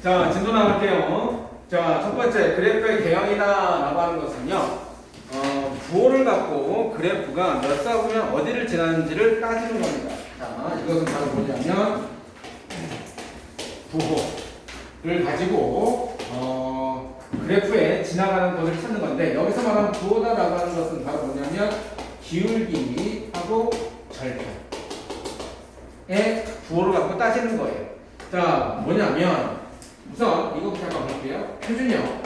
자, 진도 나갈게요. 자, 첫 번째, 그래프의 개형이다라고 하는 것은요, 부호를 갖고 그래프가 몇 사구면 어디를 지나는지를 따지는 겁니다. 자, 이것은 바로 뭐냐면, 부호를 가지고, 그래프에 지나가는 것을 찾는 건데, 여기서 말하는 부호다라고 하는 것은 바로 뭐냐면, 기울기하고 절편의 부호를 갖고 따지는 거예요. 자, 뭐냐면, 우선 이거부터 한번 볼게요. 표준형.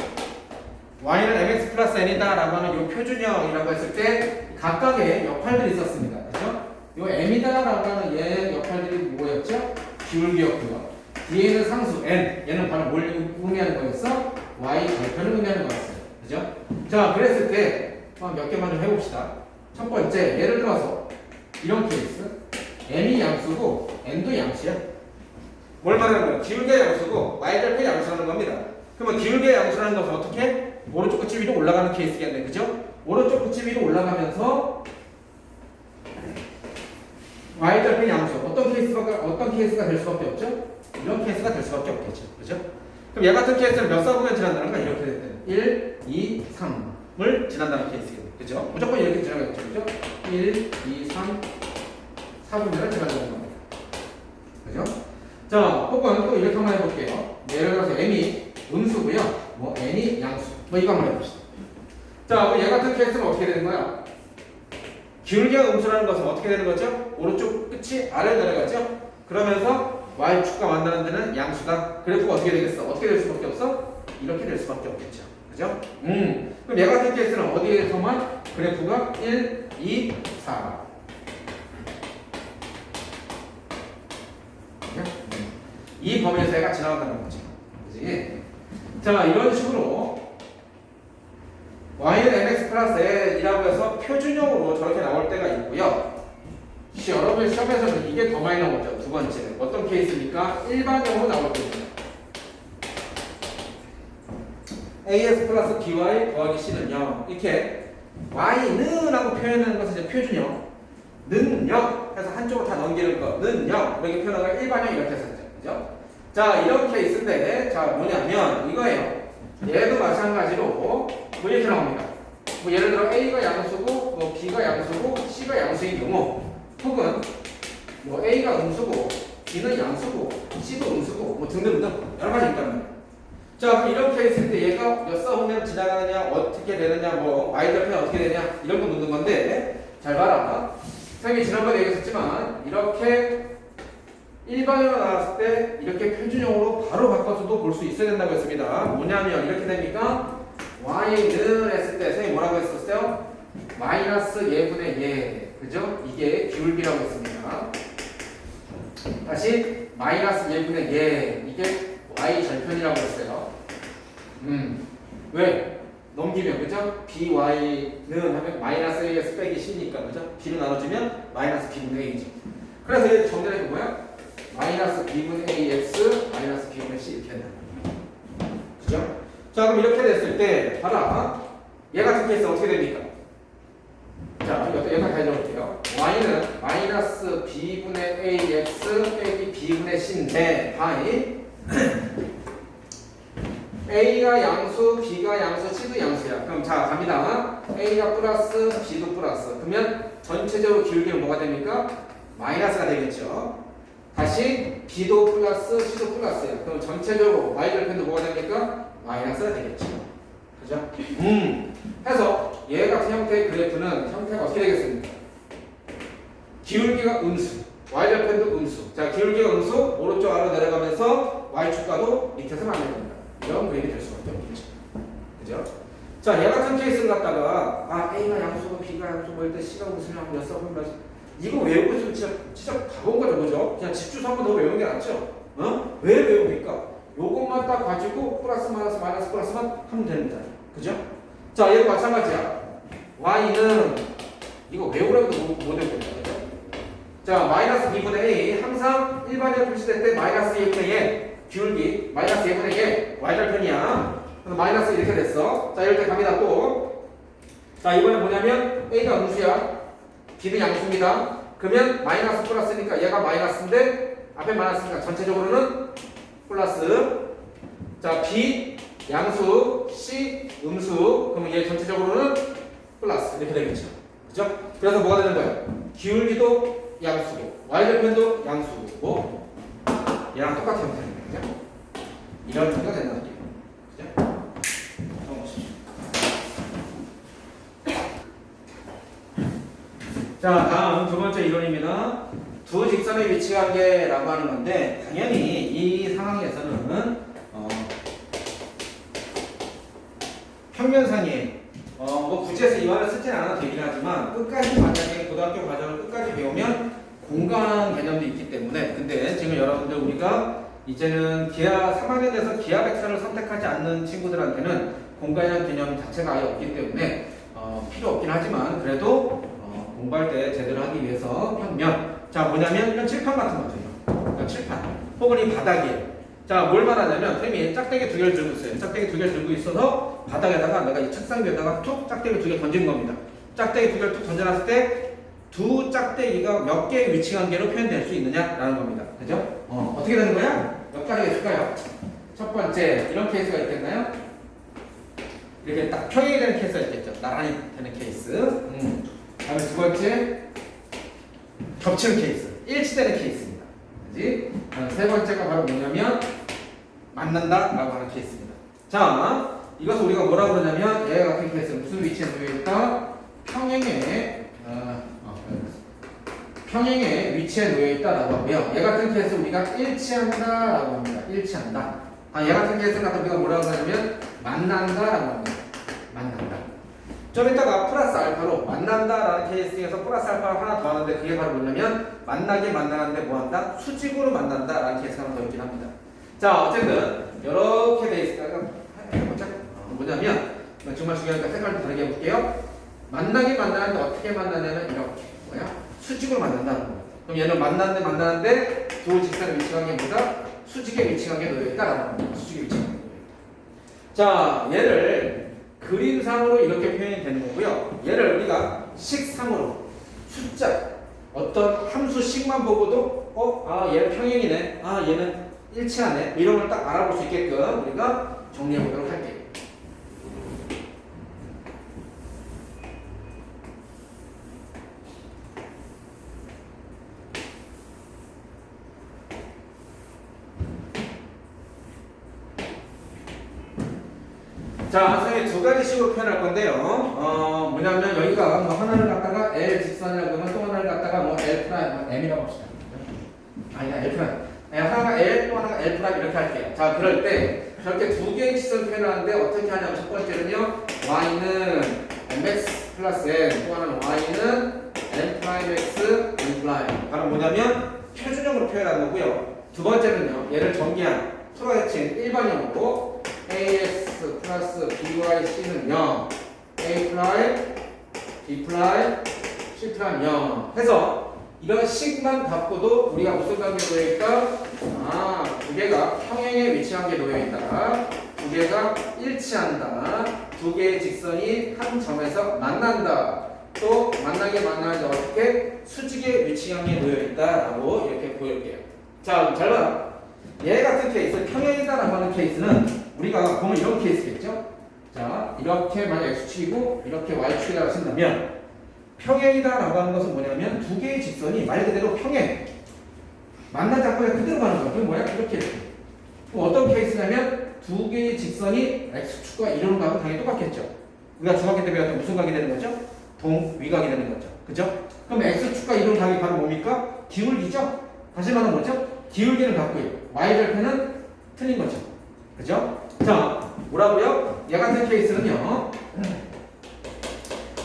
y는 mx 플러스 n이다 라고 하는 이 표준형이라고 했을 때 각각의 역할들이 있었습니다. 그죠? 이 m이다 라고 하는 얘 역할들이 뭐였죠? 기울기였고요. 뒤에는 상수 n. 얘는 바로 뭘 의미하는 거였어? y 절편을 의미하는 거였어요. 그죠? 자, 그랬을 때 몇 개만 좀 해봅시다. 첫 번째, 예를 들어서 이런 케이스. m이 양수고 n도 양수야. 뭘 말하는 거예요? 기울기의 양수고 y절편이 양수라는 겁니다. 그러면 기울기의 양수라는 것은 어떻게? 오른쪽 끝이 위로 올라가는 케이스겠네. 그죠? 오른쪽 끝이 위로 올라가면서 y절편 양수. 어떤 케이스가 될 수밖에 없죠? 이런 케이스가 될 수밖에 없겠죠. 그죠? 그럼 얘 같은 케이스는 몇 사구면 지난다는 거야? 이렇게 될 때는 1, 2, 3을 지난다는 케이스겠네. 그죠? 무조건 이렇게 지나가겠죠. 그죠? 1, 2, 3, 4분면을 지난다는 겁니다. 그죠? 자, 혹은 또 이렇게 한번 해볼게요. 예를 들어서 m이 음수고요. 뭐 n이 양수. 뭐 이거 한번 해봅시다. 자, 그럼 얘 같은 케이스는 어떻게 되는 거야? 기울기가 음수라는 것은 어떻게 되는 거죠? 오른쪽 끝이 아래로 내려가죠? 그러면서 y축과 만나는 데는 양수다. 그래프가 어떻게 되겠어? 어떻게 될 수밖에 없어? 이렇게 될 수밖에 없겠죠. 그죠? 그럼 얘 같은 케이스는 어디에서만 그래프가 1, 2, 4. 이 범위에서 얘가 지나간다는 거지. 그지? 자, 이런 식으로 y는 mx 플러스 n이라고 해서 표준형으로 저렇게 나올 때가 있고요. 여러분 시험에서는 이게 더 많이 나오죠. 두 번째. 어떤 케이스입니까? 일반형으로 나올 때입니다. as 플러스 by 더하기 c는요. 이렇게 y는 하고 표현하는 것은 이제 표준형. 는요 해서 한쪽으로 다 넘기는 거. 는요 이렇게 표현하는 걸 일반형 이렇게 했었죠. 그죠? 자, 이런 케이스인데, 자, 뭐냐면, 이거예요. 얘도 마찬가지로, 뭐, 이렇게 나옵니다. 뭐, 예를 들어, A가 양수고, 뭐, B가 양수고, C가 양수인 경우, 혹은, 뭐, A가 음수고, B는 양수고, C도 음수고, 뭐, 등등등, 여러 가지 있단 말이에요. 자, 그럼 이런 케이스인데, 얘가 몇 사후면 지나가느냐, 어떻게 되느냐, 뭐, y절편이 어떻게 되냐, 이런 거 묻는 건데, 잘 봐라. 선생님이 지난번에 얘기했었지만, 이렇게 일반형으로 나왔을 때 이렇게 표준형으로 바로 바꿔서도 볼 수 있어야 된다고 했습니다. 뭐냐면 이렇게 됩니까? y는 했을 때 선생님이 뭐라고 했었어요? 마이너스 예분의 예. 그죠? 이게 기울기라고 했습니다. 다시 마이너스 예분의 예. 이게 y 절편이라고 했어요. 왜? 넘기면 그죠? by는 하면 마이너스 a에서 빼기 c니까 그죠? b로 나눠주면 마이너스 b분의 a죠. 그래서 얘 정리하는 게 뭐야? 마이너스 b분의 ax 마이너스 b분의 c 이렇게 된다. 그죠? 자, 그럼 이렇게 됐을 때 봐라. 얘 같은 케이스 어떻게 됩니까? 자, 여기다 다 적을게요. y는 마이너스 b분의 ax 빼기 b분의 c인데 바이 a가 양수, b가 양수, c도 양수야. 그럼 자, 갑니다. a가 플러스, b도 플러스. 그러면 전체적으로 기울기는 뭐가 됩니까? 마이너스가 되겠죠. 다시 b도 플러스, c도 플러스예요. 그럼 전체적으로 y절편도 뭐가 됩니까? 마이너스가 되겠죠. 그죠? 해서 얘 같은 형태의 그래프는 형태가 어떻게 되겠습니까? 기울기가 음수, y절편도 음수. 자, 기울기가 음수, 오른쪽 아래로 내려가면서 y축과도 밑에서 만납니다. 이런 그림이 될 수밖에 없겠죠. 그죠? 자, 얘 같은 케이스를 갖다가 A가 양수고 B가 양수고 뭐 일단 C가 무슨 몇 사분 몇 이거 외우고 있으면 진짜 가본 거죠, 그죠? 그냥 집주소 한 번 더 외우는 게 낫죠? 왜 외웁니까? 요것만 딱 가지고 플러스 마이너스 마이너스 플러스만 하면 됩니다. 그죠? 자, 얘도 마찬가지야. y는 이거 외우라고도 못 외울 겁니다. 그죠? 자, 마이너스 b분의 a 항상 일반형 표시될 때 마이너스 2분의 1 기울기 마이너스 2분의 1 y절편이야. 그래서 마이너스 이렇게 됐어. 자, 이럴 때 갑니다 또. 자, 이번에 뭐냐면 a가 음수야. b는 양수입니다. 그러면 마이너스 플러스니까 얘가 마이너스인데 앞에 마이너스니까 전체적으로는 플러스 자, B 양수, C 음수. 그러면 얘 전체적으로는 플러스 이렇게 되겠죠. 그죠? 그래서 뭐가 되는 거예요? 기울기도 양수고 y절편도 양수고 얘랑 똑같은 형태입니다. 그죠? 이런 형태가 된다는 얘기예요. 그죠? 적어보십시오. 자, 다음 두 번째 이론입니다. 두 직선의 위치 관계라고 하는 건데 당연히 이 상황에서는 평면상에 뭐 굳이 해서 이 말을 쓰진 않아도 되긴 하지만 끝까지 만약에 고등학교 과정을 끝까지 배우면 공간 개념도 있기 때문에 근데 지금 여러분들 우리가 이제는 기하 3학년에서 기하 백선을 선택하지 않는 친구들한테는 공간이라는 개념 자체가 아예 없기 때문에 필요 없긴 하지만 그래도 공부할 때 제대로 하기 위해서 평면 자 뭐냐면 이런 칠판 같은 거죠. 그러니까 칠판 혹은 이 바닥이에요. 자, 뭘 말하냐면 쌤이 짝대기 두 개를 들고 있어요. 짝대기 두 개를 들고 있어서 바닥에다가 내가 이 책상 위에다가 툭 짝대기 두 개 던진 겁니다. 짝대기 두 개를 툭 던져놨을 때 두 짝대기가 몇 개의 위치 관계로 표현될 수 있느냐라는 겁니다. 그죠? 어떻게 되는 거야? 몇 가지가 있을까요? 첫 번째 이런 케이스가 있겠나요? 이렇게 딱 평행이 되는 케이스가 있겠죠. 나란히 되는 케이스. 다음에 두 번째 겹치는 케이스. 일치되는 케이스입니다. 그지? 세 번째가 바로 뭐냐면 만난다라고 하는 케이스입니다. 자, 이것을 우리가 뭐라고 그러냐면 얘 같은 케이스는 무슨 위치에 놓여 있다? 평행의 위치에 놓여 있다라고 하고요. 얘 같은 케이스 우리가 일치한다라고 합니다. 일치한다. 얘 같은 케이스는 아까 우리가 뭐라고 하냐면 만난다라고 합니다. 만난다. 좀 이따가 플러스 알파로 만난다라는 케이스에서 플러스 알파 하나 더 하는데 그게 바로 뭐냐면 만나게 만나는데 뭐한다? 수직으로 만난다라는 케이스가 하나 더 있긴 합니다. 자, 어쨌든 이렇게 돼 있으니까 뭐냐면 정말 중요하니까 색깔도 다르게 해볼게요. 만나게 만나는데 어떻게 만나냐면 이렇게 뭐야? 수직으로 만난다는 겁니다. 그럼 얘는 만나는데 두 직선의 위치 관계보다 수직의 위치 관계에 놓여 있다라는 겁니다. 수직의 위치 관계에 놓여 있다. 자, 얘를 그림상으로 이렇게 표현이 되는 거고요. 얘를 우리가 식상으로 숫자 어떤 함수식만 보고도 얘는 평행이네. 얘는 일치하네. 이런 걸 딱 알아볼 수 있게끔 우리가 정리해 보도록 할게요. 자, 선생님이 두 가지 식으로 표현할 건데요. 뭐냐면 여기가 뭐 하나를 갖다가 L 직선이라고 하면 또 하나를 갖다가 뭐 L 프라임, M이라고 합시다. 아니야, L 프라임. 하나가 L 또 하나가 L 프라임 이렇게 할게요. 자, 그럴 때 저렇게 두 개의 직선 표현을 하는데 어떻게 하냐면 첫 번째는요. Y는 MX 플러스 N 또 하나는 Y는 N 프라임 X N 프라임. 바로 뭐냐면 표준형으로 표현하는 거고요. 두 번째는요. 얘를 전개한 프로헤친 일반형으로 AX 플러스 BYC는 0 A 프라임 B 프라임 C 프라임 0 해서 이런 식만 갖고도 우리가 무슨 관계에 놓여 있다? 두 개가 평행에 위치한 게 놓여 있다. 두 개가 일치한다. 두 개의 직선이 한 점에서 만난다. 또 만나게 만나는데 어떻게 수직에 위치한 게 놓여 있다라고 이렇게 보여줄게요. 자, 잘 봐라. 얘 같은 케이스, 평행이다라고 하는 케이스는 우리가 보면 이런 케이스겠죠? 자, 이렇게 만약 X축이고 이렇게 Y축이라고 쓴다면 평행이다라고 하는 것은 뭐냐면 두 개의 직선이 말 그대로 평행 만나지 않고 그냥 그대로 가는 거야. 그게 뭐야? 이렇게 그럼 어떤 케이스냐면 두 개의 직선이 X축과 이루는 거하고 당연히 똑같겠죠. 우리가 중학교 때 배웠던 무슨 각이 되는 거죠? 동위각이 되는 거죠. 그죠? 그럼 X축과 이루는 각이 바로 뭡니까? 기울기죠? 다시 말하면 뭐죠? 기울기는 같고요. Y절편은 틀린 거죠. 그죠? 자, 뭐라고요? 얘 같은 케이스는요.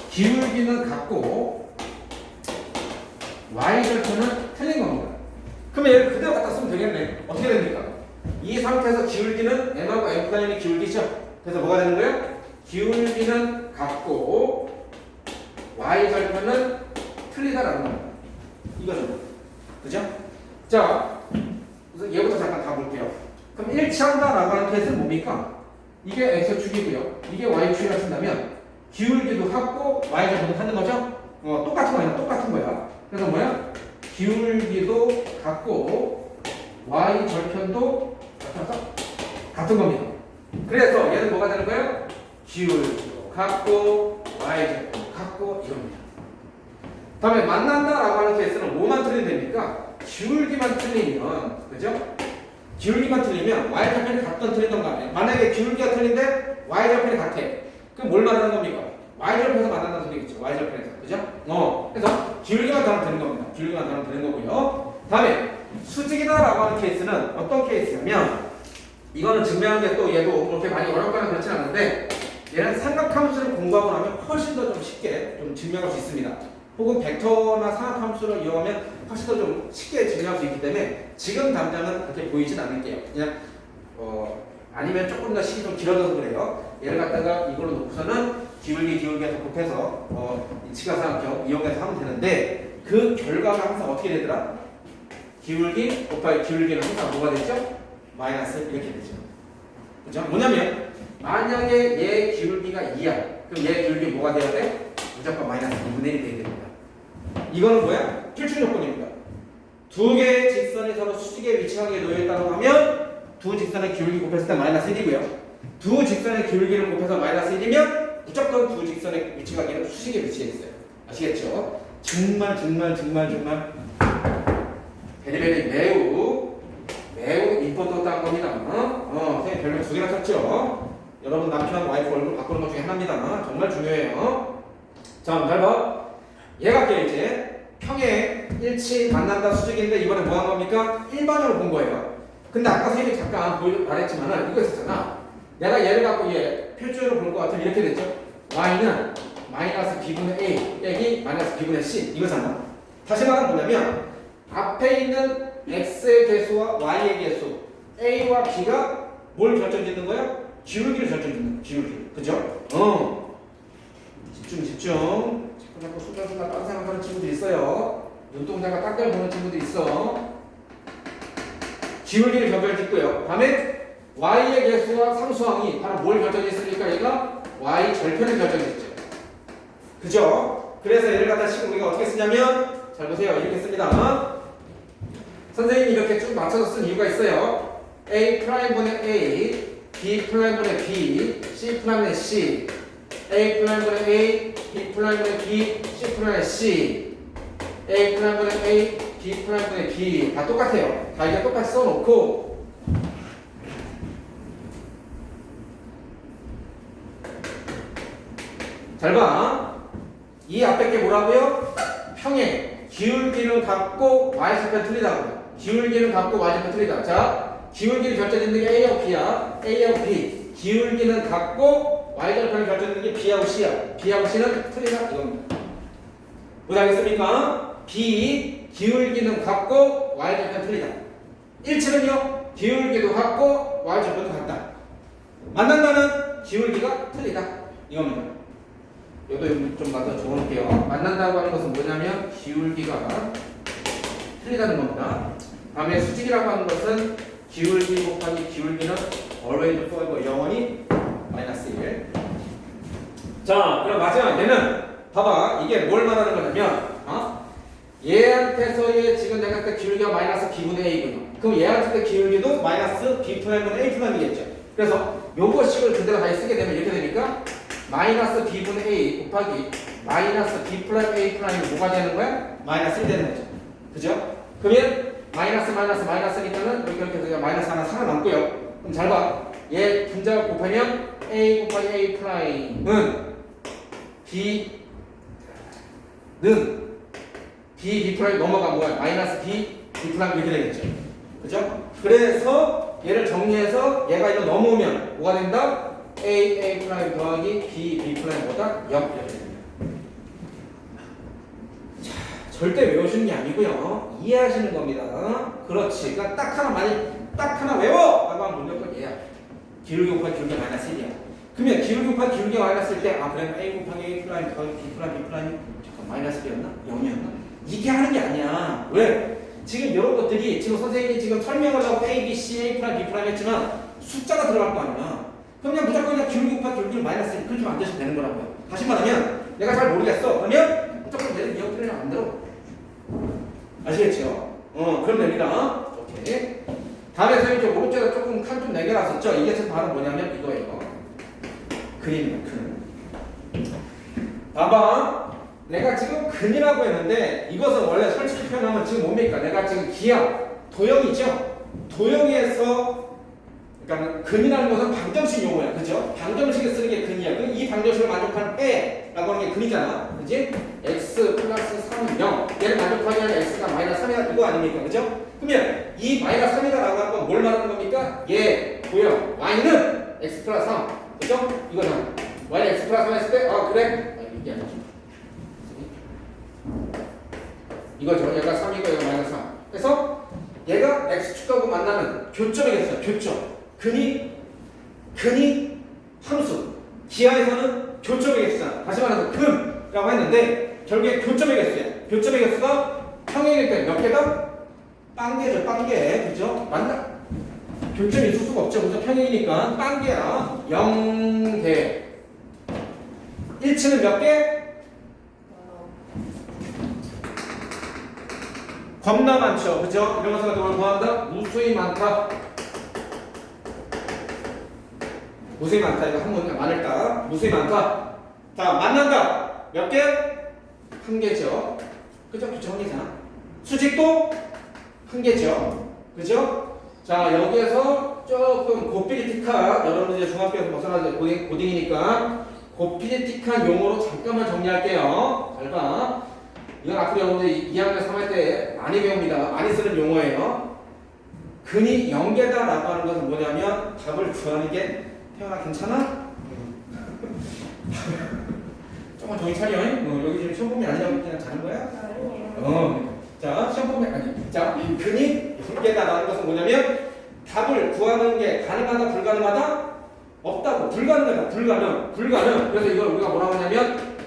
기울기는 같고 Y절편은 틀린 겁니다. 그럼 얘를 그대로 갖다 쓰면 되겠네. 어떻게 됩니까? 이 상태에서 기울기는 M하고 M'이 기울기죠. 그래서 뭐가 되는 거예요? 기울기는 같고 Y절편은 틀리다라는 겁니다. 이거죠. 그죠? 자, 그래서 얘부터 잠깐 가볼게요. 그럼 일치한다라고 하는 케이스는 뭡니까? 이게 X축이고요. 이게 Y축이라 쓴다면 기울기도 같고 Y절편도 같은 거죠? 똑같은 거야. 똑같은 거야. 그래서 뭐야? 기울기도 같고 Y절편도 같은 겁니다. 그래서 얘는 뭐가 되는 거예요? 기울기도 같고 y제곱도 같고 이겁니다. 다음에 만난다라고 하는 케이스는 뭐만 틀리면 됩니까? 기울기만 틀리면, 그죠? 기울기만 틀리면 y절편이 같던 틀리던 간에 만약에 기울기가 틀린데 y절편이 같아. 그럼 뭘 말하는 겁니까? y절편에서 만난다는 소리겠죠. y절편에서. 그죠? 그래서 기울기만 더하면 되는 겁니다. 기울기만 더하면 되는 거고요. 다음에 수직이다라고 하는 케이스는 어떤 케이스냐면 이거는 증명하는 게 또 얘도 그렇게 많이 어렵거나 그렇진 않은데 얘는 삼각함수를 공부하고 나면 훨씬 더 좀 쉽게 좀 증명할 수 있습니다. 혹은 벡터나 삼각함수를 이용하면 훨씬 더 좀 쉽게 증명할 수 있기 때문에 지금 당장은 그렇게 보이진 않을게요. 그냥 아니면 조금 더 시간이 좀 길어져서 그래요. 얘를 갖다가 이걸로 놓고서는 기울기에서 곱해서 이 치가상각형 이용해서 하면 되는데 그 결과가 항상 어떻게 되더라? 기울기 곱하기 기울기는 항상 뭐가 되죠? 마이너스 이렇게 되죠. 그죠? 뭐냐면 만약에 얘 기울기가 2야. 그럼 얘 기울기 뭐가 돼야 돼? 무조건 마이너스 2분의 1이 돼야 됩니다. 이거는 뭐야? 필출 요건입니다. 두 개의 직선이 서로 수직에 위치하게 놓여있다고 하면 두 직선의 기울기 곱했을 때 마이너스 1이고요. 두 직선의 기울기를 곱해서 마이너스 1이면 무조건 두 직선의 위치가 수직에 위치해 있어요. 아시겠죠? 정말 베리베리 매우 임포턴트한 겁니다. 선생님 별명 두 개나 썼죠. 여러분 남편하고 와이프 얼굴 바꾸는 것 중에 하나입니다. 정말 중요해요. 자, 잘 봐. 얘가 이제 평행 일치 만난다 수직인데 이번에 뭐 한 겁니까? 일반으로 본 거예요. 근데 아까 선생님이 잠깐 말했지만은 이거 있었잖아. 내가 얘를 갖고 얘 표준으로 볼 것 같으면 이렇게 됐죠. y는 마이너스 b분의 a 빼기 마이너스 b분의 c 이거잖아. 다시 말하면 뭐냐면 앞에 있는 x의 개수와 y의 개수 a와 b가 뭘 결정짓는 거야? 기울기를 결정짓는 거야. 기울기. 그죠? 집중. 자꾸 순간순간 딴 생각하는 친구들 있어요. 눈동자가 딴 보는 친구들 있어. 기울기를 결정짓고요. 다음에 y의 개수와 상수항이 바로 뭘 결정짓습니까? 얘가 y 절편을 결정짓죠. 그죠? 그래서 얘를 갖다 치고 우리가 어떻게 쓰냐면 잘 보세요. 이렇게 씁니다. 선생님이 이렇게 쭉 맞춰서 쓴 이유가 있어요. a 프라임분의 a, b 프라임분의 b, c 프라임분의 c, a 프라임분의 a, b 프라임분의 b, c 프라임분의 c, a 프라임분의 a, b 프라임분의 b 다 똑같아요. 다 이게 똑같이 써놓고 잘 봐. 이 앞에 게 뭐라고요? 평행 기울기는 같고 y절편 틀리다고요. 기울기는 같고 y절편 틀리다. 자, 기울기를 결정짓는 게 a하고 b야. a하고 b. 기울기는 같고 y절편을 결정짓는 게 b하고 c야. b하고 c는 틀리다 이겁니다. 뭐하겠습니까? b 기울기는 같고 y절편 틀리다. 일치는요? 기울기도 같고 y절편도 같다. 만난다는 기울기가 틀리다 이겁니다. 이것도 좀 나도 적어놓을게요. 만난다고 하는 것은 뭐냐면 기울기가 틀리다는 겁니다. 다음에 수직이라고 하는 것은 기울기 곱하기 기울기는 always forever 영원히 마이너스 1. 자, 그럼 마지막 얘는 봐봐. 이게 뭘 말하는 거냐면 얘한테서의 지금 내가 했을 때 기울기가 마이너스 b분의 a군요. 그럼 얘한테 기울기도 마이너스 b 프라임분의 a 프라임이겠죠. 그래서 요거식을 그대로 다시 쓰게 되면 이렇게 되니까 마이너스 b분의 a 곱하기 마이너스 b 프라임 a 프라임이 뭐가 되는 거야? 마이너스 1 되는 거죠. 그죠? 그러면 마이너스니까는 이렇게 해서 마이너스 하나 살아남고요. 그럼 잘 봐. 얘 분자를 곱하면 a 곱하기 a 프라임은 b 프라임 넘어간 거야. 마이너스 b 프라임 이렇게 되겠죠. 그죠? 그래서 얘를 정리해서 얘가 이거 넘어오면 뭐가 된다? a 프라임 더하기 b 프라임보다 0 이렇게 됩니다. 자, 절대 외우시는 게 아니고요. 이해하시는 겁니다. 그렇지. 그러니까 딱 하나 외워! 라고 하면 무조건 얘야. 기울기 곱하기 기울기 마이너스 1이야. 그러면 기울기 곱하기 기울기 마이너스 1 때 그래 a 곱하기 a 프라임 더하기 b 프라임 잠깐 마이너스 1이었나? 0이었나? 이게 하는 게 아니야. 왜? 지금 이런 것들이 지금 선생님이 지금 설명을 하고 a, b, c, a 프라임, b 프라임 했지만 숫자가 들어갈 거 아니야. 그럼 그냥 무조건 그냥 기울기 곱하기 기울기를 마이너스 1 그렇게 만드시면 되는 거라고요. 다시 말하면 내가 잘 모르겠어. 그러면 무조건 얘를 기억들을 만들어. 아시겠죠? 그럼 됩니다. 오케이. 다음에 선생님 좀 오른쪽에 조금 칸 좀 내겨놨었죠? 이게 지금 바로 뭐냐면 이거예요. 근입니다. 근. 봐봐. 내가 지금 근이라고 했는데 이것은 원래 솔직히 표현하면 지금 뭡니까? 내가 지금 기하, 도형이죠? 도형에서 그러니까 근이라는 것은 방정식 용어야. 그죠? 방정식에 쓰는 게 근이야. 그럼 이 방정식을 만족하는 빼라고 하는 게 근이잖아. 그지? x 플러스 3은 0. 얘를 만족하게 하는 x가 마이너스 3이다. 이거 아닙니까? 그죠? 그러면 이 마이너스 3이다라고 하는 건 뭘 말하는 겁니까? 얘, 도형, y는 x 플러스 3. 그죠? 이거잖아. y는 x 플러스 3 했을 때, 그래? 이게 아니지. 이거죠. 얘가 3이고 얘가 마이너스 3. 그래서 얘가 x축하고 만나는 교점이겠어요. 교점. 근이 함수. 기하에서는 교점이겠어요. 다시 말해서 근이라고 했는데 결국에 교점이겠어요. 교점의 개수가 평행일 때 몇 개다? 빵개죠. 빵개. 그죠? 맞나? 교점이 있을 수가 없죠. 그죠? 평행이니까 빵개야. 0개. 1치는 몇 개? 겁나 많죠. 그죠? 이런 것을 가지고 뭐 한다? 무수히 많다. 무수히 많다. 이거 한 문제 많을까? 무수히 많다. 자, 만난다. 몇 개? 한 개죠. 그죠? 그죠? 한 개잖아. 수직도 한 개죠. 그죠? 자, 여기에서 조금 고피리틱한, 여러분 이제 중학교에서 벗어나서 고딩이니까 고피리틱한 용어로 잠깐만 정리할게요. 잘 봐. 이건 앞으로 여러분들 2학년 3할 때 많이 배웁니다. 많이 쓰는 용어예요. 근이 0개다라고 하는 것은 뭐냐면 답을 구하는 게 태연아 괜찮아? 조금 정신 차려. 여기 지금 시험 범위 아니라고 그냥 자는 거야? 자, 시험 범위 아니. 자, 근이 0개다라는 것은 뭐냐면 답을 구하는 게 가능하다 불가능하다? 없다고. 불가능하다. 불가능. 그래서 이걸 우리가 뭐라고 하냐면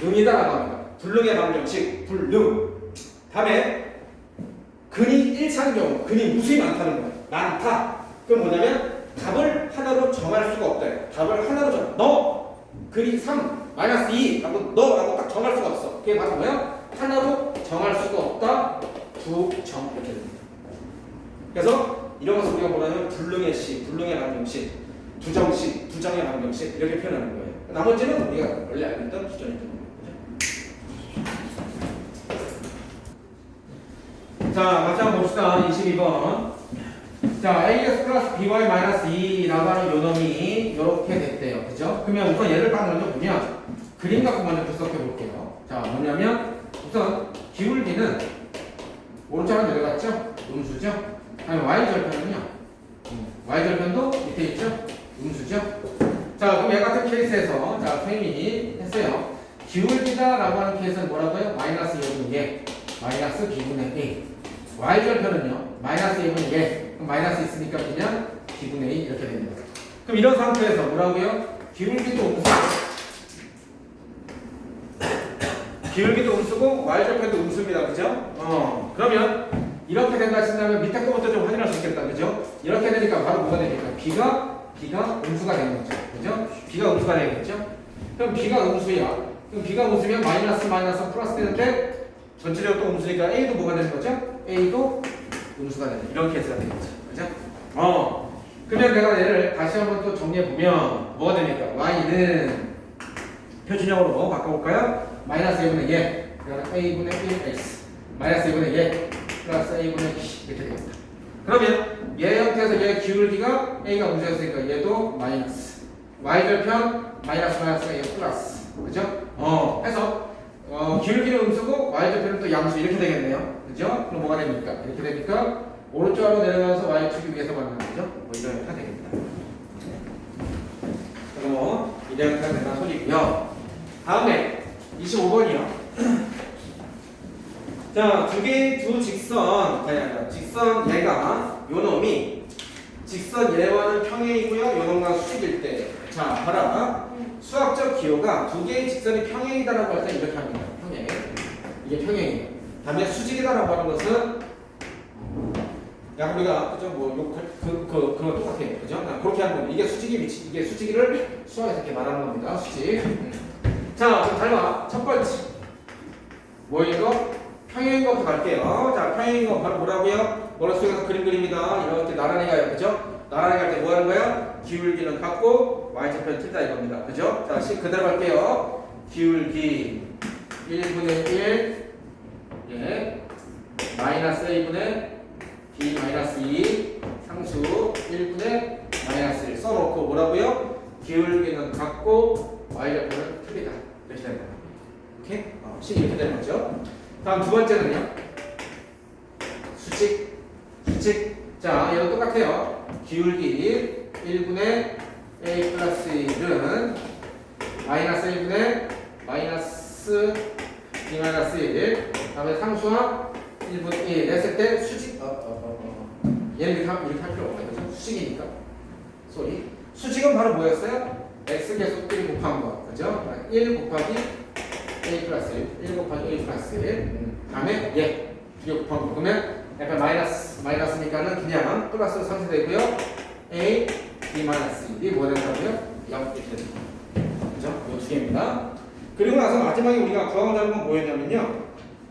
불능이다라고 합니다. 불능의 방정식, 불능. 다음에 근이 일치하는 경우, 근이 무수히 많다는 거예요. 많다. 그럼 뭐냐면 답을 하나로 정할 수가 없다. 답을 하나로 너 근이 3, 마이너스 2 라고 너라고 딱 정할 수가 없어. 그게 바로 뭐야? 하나로 정할 수가 없다. 두정 이렇게 됩니다. 그래서 이런 것을 우리가 뭐냐면 불능의 시, 불능의 방정식, 두정식, 두정의 방정식 이렇게 표현하는 거예요. 나머지는 우리가 원래 알고 있던 기존이죠. 자, 같이 한번 봅시다. 22번. 자, ax 플러스 by 마이너스 2라고 하는 요놈이 이렇게 됐대요. 그죠? 그러면 우선 얘를 딱 먼저 보면 그림 갖고 먼저 분석해 볼게요. 자, 뭐냐면 우선 기울기는 오른쪽으로 내려갔죠? 음수죠? 다음에 y절편은요? y절편도 밑에 있죠? 음수죠? 자, 그럼 얘 같은 케이스에서 자, 선생님이 했어요. 기울기다라고 하는 케이스는 뭐라고요? 마이너스 2분의 얘. 마이너스 b분의 a. y절편은요? 마이너스 2분의 얘. 그럼 마이너스 있으니까 그냥 b분의 a 이렇게 됩니다. 그럼 이런 상태에서 뭐라고요? 기울기도 음수. 기울기도 음수고 y절편도 음수입니다. 그죠? 그러면 이렇게 된다 친다면 밑에 거부터 좀 확인할 수 있겠다. 그죠? 이렇게 되니까 바로 뭐가 됩니까? b가 음수가 되는 거죠. 그죠? b가 음수가 되겠죠? 그럼 b가 음수야. 그럼 b가 음수면 마이너스 플러스 되는데 전체적으로 또 음수니까 a도 뭐가 되는 거죠? a도 음수가 되는 이런 케이스가 되겠죠. 그죠? 그러면 내가 얘를 다시 한번 또 정리해 보면 뭐가 됩니까? y는 표준형으로 바꿔볼까요? 마이너스 1분의 얘, 그다음에 a분의 1x, 마이너스 1분의 얘, 플러스 a분의 b 이렇게 되겠다. 그러면 얘 형태에서 얘 기울기가 a가 음수였으니까 얘도 마이너스, y절편 마이너스가 얘 플러스, 그죠? 해서 기울기는 음수고 y절편은 또 양수 이렇게 되겠네요. 그죠? 그럼 뭐가 됩니까? 이렇게 되니까 오른쪽으로 내려가서 y축이 위에서 만나는 거죠? 뭐 이런 형태가 되겠다. 그럼 이런 형태가 된다는 소리고요. 다음에 25번이요. 자, 두 직선, 직선 얘가 요놈이 직선 얘와는 평행이고요. 요놈과 수직일 때, 자, 봐라. 수학적 기호가 두 개의 직선이 평행이다라고 할 때 이렇게 합니다. 평행. 이게 평행이에요. 다음에 수직이다라고 하는 것은 야, 우리가 그죠? 그거 똑같아요. 그죠? 그렇게 하는 겁니다. 이게 수직이를 수학에서 이렇게 말하는 겁니다. 수직. 자, 그럼 닮아. 첫 번째. 뭐 이거? 평행인거부터 갈게요. 자, 평행인거 바로 뭐라고요? 머릿속에서 그림 그립니다. 이렇게 나란히 가요. 그죠? 나란히 갈 때 뭐 하는 거야? 기울기는 같고 y좌표는 틀다 이겁니다. 그죠? 자, 그대로 갈게요. 기울기 1분의 1 예. 마이너스 1분의 b 마이너스 2 상수 1분의 마이너스 1 써놓고 뭐라고요? 기울기는 같고 y좌표는 틀리다. 이렇게 되는 거예요. 오케이? 식 이렇게 되는 거죠. 다음 두 번째는요. 수직. 자, 얘도 똑같아요. 기울기 1분의 a 플러스 1은 마이너스 1분의 마이너스 b 마이너스 1 다음에 상수와 1분의 1 냈을 때 수직 얘는 이렇게 할 필요 없어요. 그죠? 수직이니까 수직은 바로 뭐였어요? x계속 1 곱한 거 그죠? 1 곱하기 a 플러스 1 곱하기 a 플러스 1 다음에 얘 2개 곱한 거 그러면 약간 마이너스니까는 그냥 플러스로 상쇄되고요. a b 마이너스 1이 뭐 된다고요? 0 이렇게 됩니다. 그죠? 이 두 개입니다. 그리고 나서 마지막에 우리가 구하고자 건 뭐였냐면요.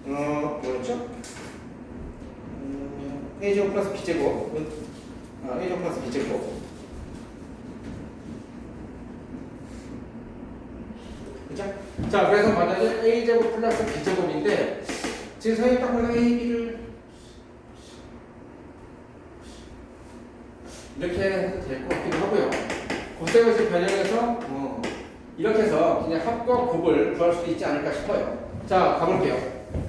뭐였죠? a제곱 플러스 b제곱 a제곱 플러스 b제곱 그죠? 자, 그래서 만약에 a제곱 플러스 b제곱인데 지금 선생님 딱 보면 a, b를 이렇게 해도 될 것 같기도 하고요. 곱셈을 변형해서 이렇게 해서 그냥 합과 곱을 구할 수도 있지 않을까 싶어요. 자, 가볼게요.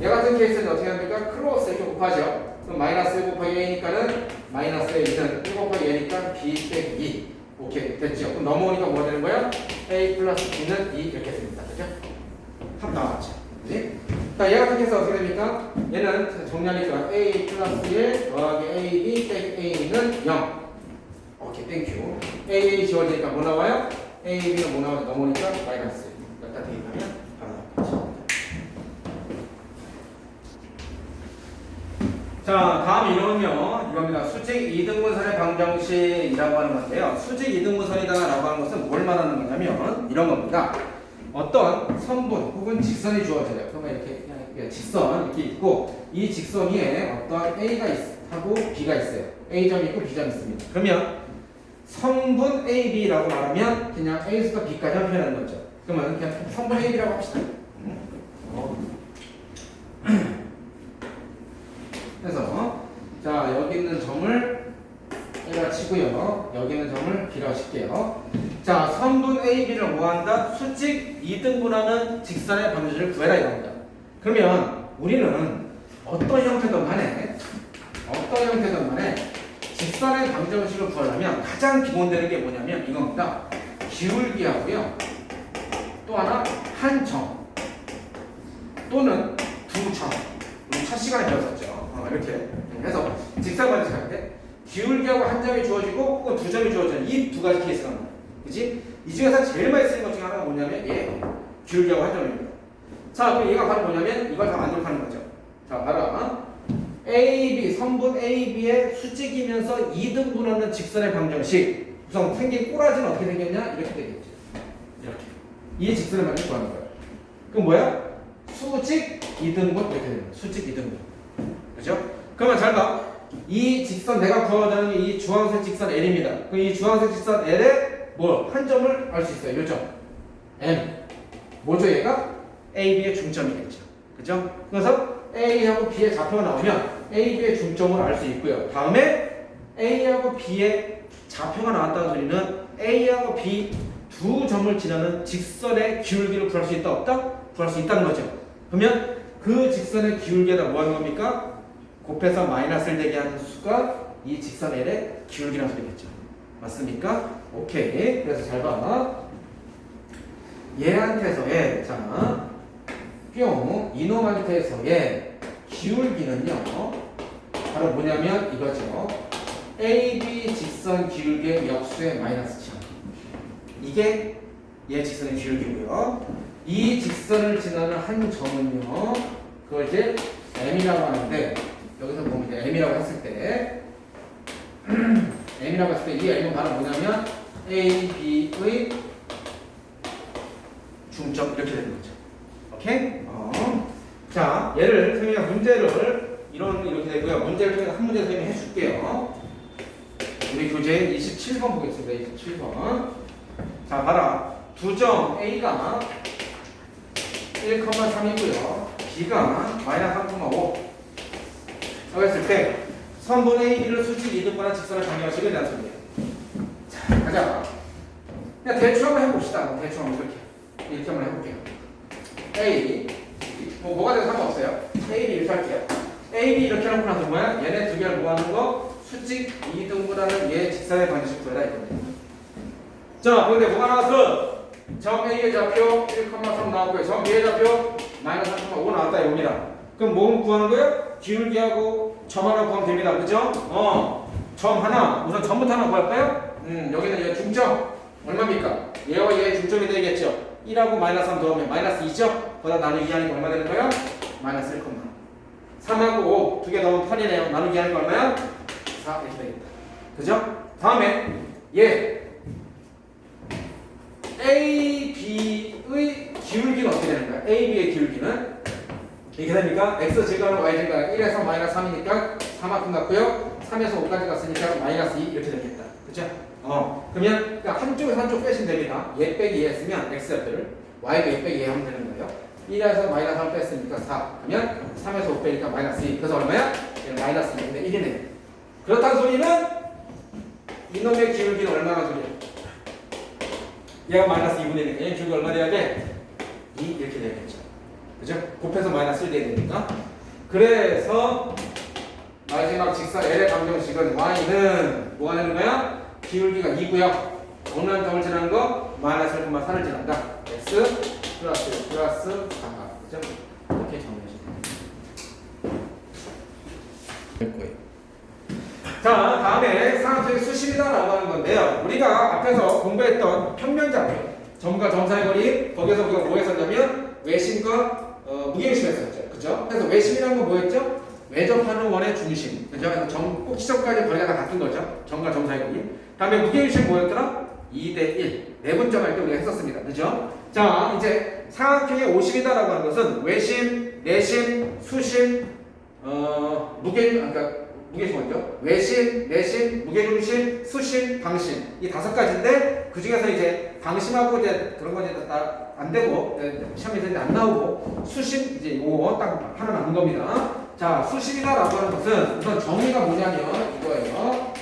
얘 같은 케이스는 어떻게 합니까? 크로스 이렇게 곱하죠. 그럼 마이너스 1 곱하기 a니까는 마이너스 1은 1 곱하기 a니까 b 빼기 2. 오케이, 됐죠? 그럼 넘어오니까 뭐 되는 거야? a 플러스 b는 2 이렇게 됩니다. 그죠? 합 나왔죠. 그지? 자, 얘 같은 케이스 어떻게 됩니까? 얘는 정리하니까 a 플러스 1 더하기 ab 빼기 a는 0. 오케이, 땡큐. a 지워지니까 뭐 나와요? a, b는 뭐 나와요? 넘어오니까 마이너스 1. 여기다 대입하면 바로 나오죠. 자, 다음 이론은요. 이겁니다. 수직 이등분선의 방정식이라고 하는 건데요. 수직 이등분선이다라고 하는 것은 뭘 말하는 거냐면 이런 겁니다. 어떤 선분 혹은 직선이 주어져요. 그러면 이렇게 그냥 직선 이렇게 있고 이 직선 위에 어떤 a가 하고 b가 있어요. a점이 있고 b점이 있습니다. 그러면 성분 ab라고 말하면 그냥 a에서부터 b까지 표현하는 거죠. 그러면 그냥 성분 ab라고 합시다. 그래서 자, 여기 있는 점을 A라 치고요. 여기 있는 점을 B라고 칠게요. 자, 선분 AB를 뭐한다? 수직 2등분하는 직선의 방정식을 구해라 이겁니다. 그러면 우리는 어떤 형태든 간에 직선의 방정식을 구하려면 가장 기본되는 게 뭐냐면 이겁니다. 기울기하고요. 또 하나 한 점 또는 두 점. 우리 첫 시간에 배웠었죠. 이렇게 해서 직선방정식 할 때 기울기하고 한 점이 주어지고 혹은 두 점이 주어지는 이 두 가지 케이스가 나와요. 그치? 이 중에서 제일 많이 쓰는 것 중에 하나가 뭐냐면 기울기하고 한 점입니다. 자, 그럼 얘가 바로 뭐냐면 이걸 다 만족하는 거죠. 자, 바로 AB, 선분 AB의 수직이면서 2등분하는 직선의 방정식. 우선 생긴 꼬라지는 어떻게 생겼냐? 이렇게 되겠죠. 이렇게. 이 직선의 방정식 구하는 거예요. 그럼 뭐야? 수직 2등분 이렇게 되는 거예요. 수직 2등분. 그죠? 그러면 잘 봐. 이 직선 내가 구하자는 이 주황색 직선 L입니다. 그럼 이 주황색 직선 L에 한 점을 알 수 있어요. 요 점. M. 뭐죠 얘가? A, B의 중점이겠죠. 그죠? 그래서 A하고 B의 좌표가 나오면 A, B의 중점을 알 수 있고요. 다음에 A하고 B의 좌표가 나왔다는 소리는 A하고 B 두 점을 지나는 직선의 기울기를 구할 수 있다 없다? 구할 수 있다는 거죠. 그러면 그 직선의 기울기에다 뭐 하는 겁니까? 곱해서 마이너스를 되게 하는 수가 이 직선 L의 기울기라는 소리겠죠. 맞습니까? 오케이. 그래서 잘 봐. 얘한테서의 뿅 이놈한테서의 기울기는요. 바로 뭐냐면 이거죠. AB 직선 기울기의 역수의 마이너스 점. 이게 얘 직선의 기울기고요. 이 직선을 지나는 한 점은요. 그걸 이제 M이라고 하는데 여기서 보면 이제 M이라고 했을 때 M이라고 했을 때 이 M은 바로 뭐냐면 A, B의 중점 이렇게 되는 거죠. 오케이? 자, 얘를 선생님이 문제를 이렇게 되고요. 문제를 통해서 한 문제 선생님이 해줄게요. 우리 교재 27번 보겠습니다. 27번. 자, 봐라. 두 점 A가 1,3이고요. B가 마이너스 3,5. 라고 했을 때 선분 AB를 수직 이등분한 직선을 정리하시게 된다는 소리예요. 자, 가자. 그냥 대충 한번 해봅시다. 대충 한번 이렇게 한번 해볼게요. A 뭐가 돼도 상관없어요. A, B 이렇게 할게요. A, B 이렇게 해놓고 나서 뭐야? 얘네 두 개를 모아놓은 거 수직 이등분하는 얘 직선의 방정식 구해라 이겁니다. 자, 그런데 뭐가 나왔어? 점 A의 좌표 1,3 나왔고요. 점 B의 좌표 마이너스 3,5 나왔다 이겁니다. 그럼 뭐 구하는 거예요? 기울기하고 점 하나 구하면 됩니다. 그죠? 점 하나, 우선 점부터 하나 구할까요? 여기는 얘 중점 얼마입니까? 얘와 얘의 중점이 되겠죠. 1하고 마이너스 3 더하면 마이너스 2죠? 보다 나누기 하는 게 얼마 되는 거예요? 마이너스 1, 3하고 5 두 개 더하면 8이네요. 나누기 하는 게 얼마야? 4 이렇게 되겠다. 그죠? 다음에 얘 A, B의 기울기는 어떻게 되는 거야? A, B의 기울기는 이렇게 됩니까? X 증가는 Y 증가 1에서 마이너스 3이니까 3만큼 같고요. 3에서 5까지 갔으니까 마이너스 2 이렇게 되겠다. 그죠? 그러면 한쪽에서 한쪽 빼시면 됩니다. 얘 빼기 얘 했으면 X좌표를 Y도 얘 빼기 얘 하면 되는 거예요. 1에서 마이너스 3 뺐으니까 4. 그러면 3에서 5 빼니까 마이너스 2. 그래서 얼마야? 얘는 마이너스 2인데 1이네. 그렇다는 소리는 이놈의 기울기는 얼마나 소리야? 얘가 마이너스 2분의 1이니까 얘 기울기 얼마 돼야 돼? 2 이렇게 되겠죠. 그죠? 곱해서 마이너스 1 돼야 되니까. 그래서 마지막 직선 L의 방정식은 Y는 뭐가 되는 거야? 기울기가 2고요. 어느 한 점을 지나는 거? 마이너스 1,4를 지난다. X 플러스 1 플러스 4가. 그죠? 이렇게 정리하시면 될 거예요. 자, 다음에 상황적인 수식이다라고 하는 건데요. 우리가 앞에서 공부했던 평면좌표, 점과 점 사이 거리, 거기서 우리가 뭐 했었냐면 외심과 무게중심 했었죠. 그죠? 그래서 외심이라는 건 뭐였죠? 외접하는 원의 중심. 그죠? 그래서 꼭 지점까지 거리가 다 같은 거죠. 점과 점 사이 거리. 다음에 무게중심 뭐였더라? 2대1. 내분점할 때 우리가 했었습니다. 그죠? 자, 이제 삼각형의 50이다라고 하는 것은 외심, 내심, 수심, 무게중심 먼저 외심, 내심, 무게중심, 수심, 방심 이 5가지인데 그 중에서 이제 방심하고 이제 그런 건 이제 다 안 되고 시험에서 이제 안 나오고 수심 이제 이거 딱 하나 남은 겁니다. 자, 수심이다라고 하는 것은 우선 정의가 뭐냐면 이거예요.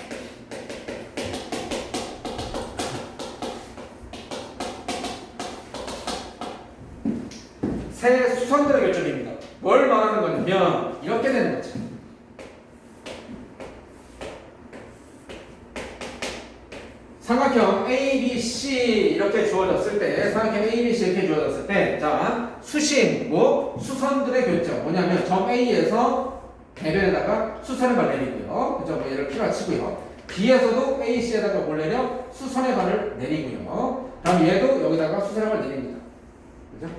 세 수선들의 결정입니다. 뭘 말하는 거냐면 이렇게 되는 거죠. 삼각형 ABC 이렇게 주어졌을 때, 삼각형 ABC 이렇게 주어졌을 때, 자, 수심, 수선들의 교점. 뭐냐면, 점 A에서 대변에다가 수선의 발 내리고요. 그죠? 얘를 P라 치고요. B에서도 AC에다가 뭘 내려? 수선의 발을 내리고요. 다음 얘도 여기다가 수선의 발을 내립니다. 그죠?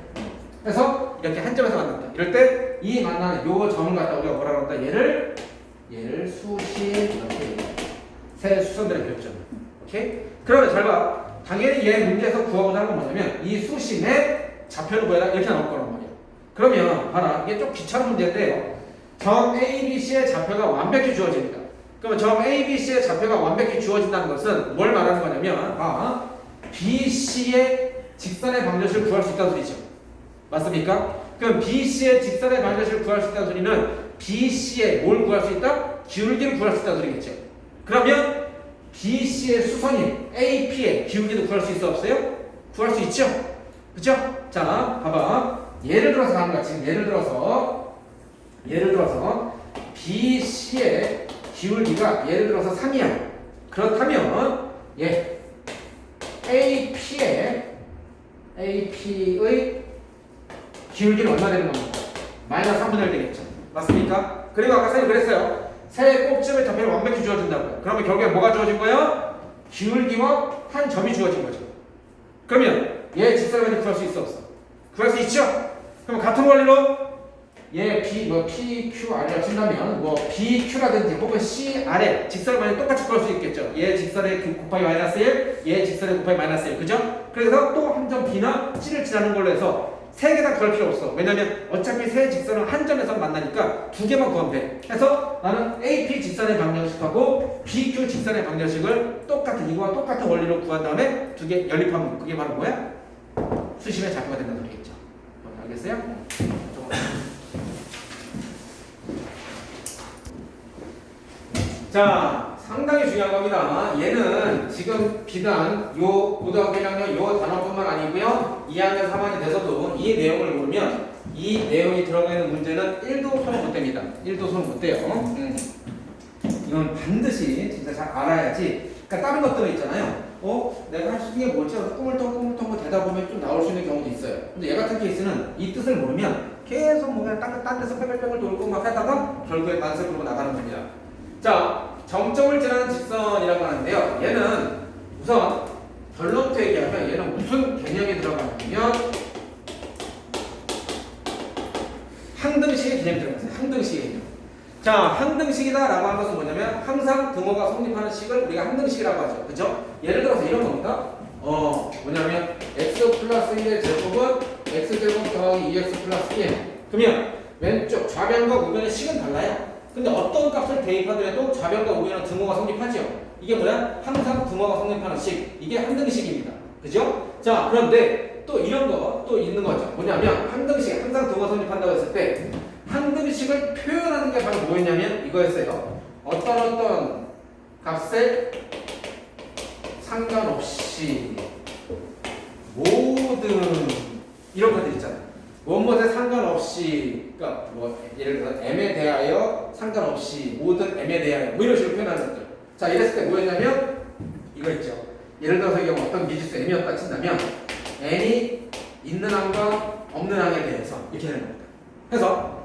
그래서 이렇게 한 점에서 만난다. 이럴 때 이 만나는 요 점을 갖다 우리가 뭐라 그런다? 얘를 수심 이렇게 세 수선들의 교점. 오케이? 그러면 잘 봐. 당연히 얘 문제에서 구하고자 하는 건 뭐냐면 이 수심의 좌표를 구해라 이렇게 나올 거란 말이야. 그러면 봐라. 이게 좀 귀찮은 문제인데요. 점 ABC의 좌표가 완벽히 주어집니다. 그러면 점 ABC의 좌표가 완벽히 주어진다는 것은 뭘 말하는 거냐면 BC의 직선의 방정식을 구할 수 있다는 소리죠. 맞습니까? 그럼 BC의 직선의 방정식을 구할 수 있다는 소리는 BC의 뭘 구할 수 있다? 기울기를 구할 수 있다는 소리겠죠. 그러면 BC의 수선인 AP의 기울기도 구할 수 있어 없어요? 구할 수 있죠? 그죠? 자, 봐봐. 예를 들어서 하는 거야. 지금 예를 들어서 BC의 기울기가 예를 들어서 3이야. 그렇다면 AP의 기울기는 얼마 되는 겁니까? 마이너스 3분의 1 되겠죠. 맞습니까? 그리고 아까 선생님 그랬어요. 세 꼭지의 좌표를 완벽히 주어진다고요. 그러면 결국에 뭐가 주어진 거예요? 기울기와 한 점이 주어진 거죠. 그러면 얘 직선을 구할 수 있어 없어? 구할 수 있죠? 그럼 같은 원리로 얘 PQR이라고 친다면 BQ라든지 혹은 CR에 직선을 만약 똑같이 구할 수 있겠죠. 얘 직선에 곱하기 마이너스 1, 얘 직선에 곱하기 마이너스 1, 그죠? 그래서 또 한 점 B나 C를 지나는 걸로 해서 세 개 다 그럴 필요 없어. 왜냐면 어차피 세 직선은 한 점에서 만나니까 두 개만 구하면 돼. 해서 나는 AP 직선의 방정식하고 BQ 직선의 방정식을 똑같은 이거와 똑같은 원리로 구한 다음에 두 개 연립하면 그게 바로 뭐야? 수심의 좌표가 된다는 소리겠죠. 알겠어요? 자, 상당히 중요한 겁니다. 얘는 지금 비단 요 고등학교 1학년 요 단원뿐만 아니고요 2학년 3학년 돼서도 이 내용을 모르면 이 내용이 들어가 있는 문제는 1도 손을 못 댑니다. 1도 손을 못 대요. 이건 반드시 진짜 잘 알아야지. 그러니까 다른 것들은 있잖아요. 내가 할 수 있는 게 뭐지? 꾸물텅꾸물텅 되다 보면 좀 나올 수 있는 경우도 있어요. 근데 얘 같은 케이스는 이 뜻을 모르면 계속 뭐 그냥 딴 데서 뺑뺑뺑을 돌고 막 하다가 결국에 만세 부르고 나가는 겁니다. 자, 정점을 지나는 직선이라고 하는데요. 얘는 우선 결론부터 얘기하면 얘는 무슨 개념이 들어가냐면 항등식의 개념이 들어가요. 항등식의 개념. 자, 항등식이다라고 하는 것은 뭐냐면 항상 등호가 성립하는 식을 우리가 항등식이라고 하죠. 그죠? 예를 들어서 이런 겁니다. 뭐냐면 x 플러스 1의 제곱은 x제곱 더하기 2x 플러스 1. 그러면 왼쪽 좌변과 우변의 식은 달라요. 근데 어떤 값을 대입하더라도 좌변과 우변은 등호가 성립하죠. 이게 뭐야? 항상 등호가 성립하는 식. 이게 항등식입니다. 그죠? 자, 그런데 또 이런 거 또 있는 거죠. 뭐냐면 항등식, 항상 등호가 성립한다고 했을 때 항등식을 표현하는 게 바로 뭐였냐면 이거였어요. 어떤 값에 상관없이 모든 이런 것들 있잖아요. 무엇에 상관없이, 그러니까 뭐 예를 들어 m에 대하여 상관없이 모든 m에 대하여 뭐 이런 식으로 표현하는 것들. 자, 이랬을 때 뭐였냐면 이거 있죠. 예를 들어서 이게 어떤 미지수 m이었다 친다면 m이 있는 항과 없는 항에 대해서 이렇게 되는 겁니다. 그래서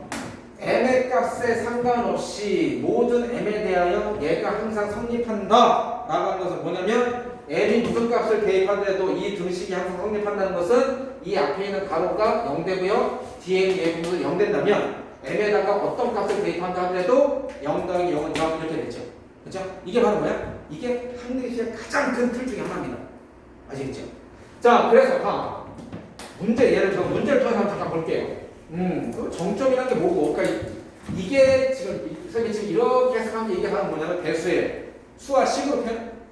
m의 값에 상관없이 모든 m에 대하여 얘가 항상 성립한다 라고 하는 것은 뭐냐면 m이 무슨 값을 대입하더라도 이 등식이 항상 성립한다는 것은 이 앞에 있는 가로가 0되고요 뒤에 있는 예분도 0 된다면 m에다가 어떤 값을 대입한다 하더라도 0 더하기 0은 0 이렇게 되죠. 그렇죠? 이게 바로 뭐야? 이게 항등식의 가장 큰 틀 중에 하나입니다. 아시겠죠? 자, 그래서 문제, 예를 들어 문제를 통해서 한번 잠깐 볼게요. 그 정점이라는 게 뭐고, 그러니까 이게 지금 선생님이 지금 이렇게 해석하면 이게 바로 뭐냐면 배수의 수와 식으로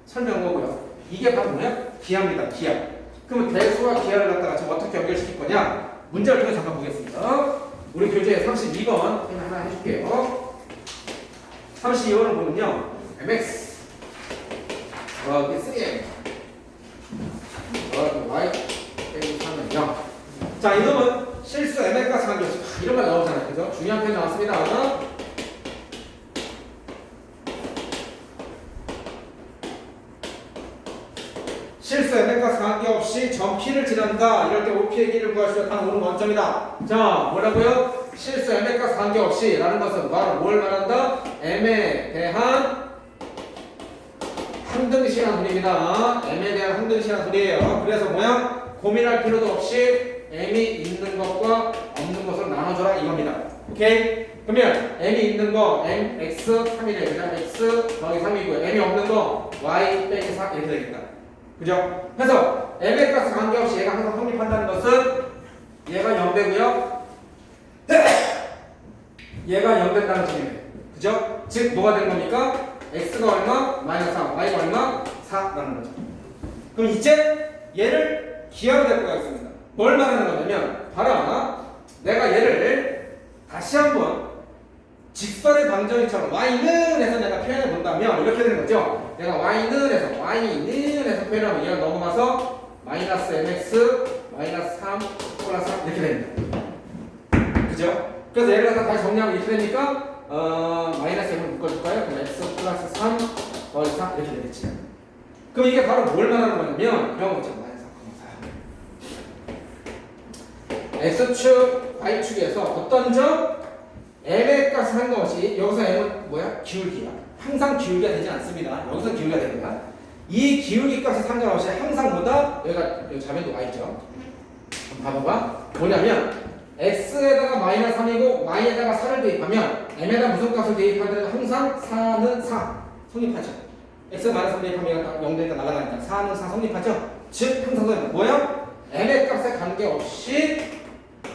설명한 거고요. 이게 바로 뭐냐? 기하입니다. 기하. 그러면 대수와 기하를 갖다가 지금 어떻게 연결시킬 거냐? 문제를 통해서 잠깐 보겠습니다. 우리 교재 32번 하나 해줄게요. 32번을 보면요. mx 더하기 3m 더하기 y 빼기 3은 0. 자, 이놈은 실수 mx과 상관없이 이런 말 나오잖아요. 그죠? 중요한 표현 나왔습니다. 실수 mx과 관계없이 점 P를 지난다. 이럴 때 OP의 길을 구할 수 있는 단 오는 원점이다. 자, 뭐라고요? 실수 mx과 관계없이 라는 것은 바로 뭘 말한다? m에 대한 항등식이라는 소리입니다. m에 대한 항등식이라는 소리예요. 그래서 뭐야? 고민할 필요도 없이 m이 있는 것과 없는 것을 나눠줘라 이겁니다. 오케이? 그러면 m이 있는 거 mx 3이래. 그냥 x 더하기 3이고요. m이 없는 거 y 빼기 4 이렇게 되겠다. 그죠? 그래서 m의 값과 관계없이 얘가 항상 성립한다는 것은 얘가 0 되고요. 얘가 0 된다는 점이에요. 그죠? 즉 뭐가 된 겁니까? x가 얼마? 마이너스 3, y가 얼마? 4라는 거죠. 그럼 이제 얘를 기하로 될 거가 있습니다. 뭘 말하는 거냐면 봐라, 내가 얘를 다시 한번 직선의 방정식처럼 y는 해서 내가 표현해 본다면 이렇게 되는 거죠. 내가 y는 해서 표현하면 얘가 넘어가서 마이너스 mx 마이너스 3 플러스 3 이렇게 됩니다. 그죠? 그래서 얘를 갖다 다시 정리하면 이렇게 되니까 마이너스 0을 묶어줄까요? 그럼 x 플러스 3 더하기 3 이렇게 되겠지. 그럼 이게 바로 뭘 말하는 거냐면 이런 거죠. x축, y축에서 어떤 점 m의 값을 상관없이 여기서 m은 뭐야? 기울기야. 항상 기울기가 되지 않습니다. 여기서 기울기가 됩니다. 이 기울기 값에 상관없이 항상 뭐다? 여기 좌변도 y죠. 봐봐봐. 뭐냐면 x에다가 마이너스 3이고 y에다가 4를 대입하면 m에다 무슨 값을 대입하더라도 항상 4는 4 성립하죠. x가 마이너스 3 대입하면 0 되니까 날아가니까 4는 4 성립하죠. 즉 항상 뭐야? m의 값에 관계없이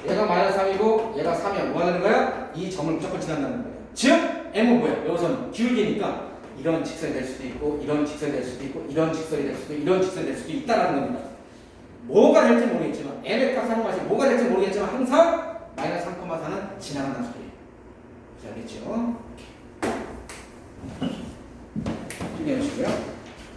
얘가 마이너스 3이고 얘가 3이야. 뭐 하는 거야? 이 점을 무조건 지난다는 거야. 즉 m은 뭐야? 여기서는 기울기니까 이런 직선이 될 수도 있고 이런 직선이 될 수도 있고 이런 직선이 될 수도 있고 이런 직선이 될 수도 있다라는 겁니다. 뭐가 될지 모르겠지만 m의 값 사는 것이 뭐가 될지 모르겠지만 항상 마이너스 3,4는 지나간다는 소리예요. 알겠죠?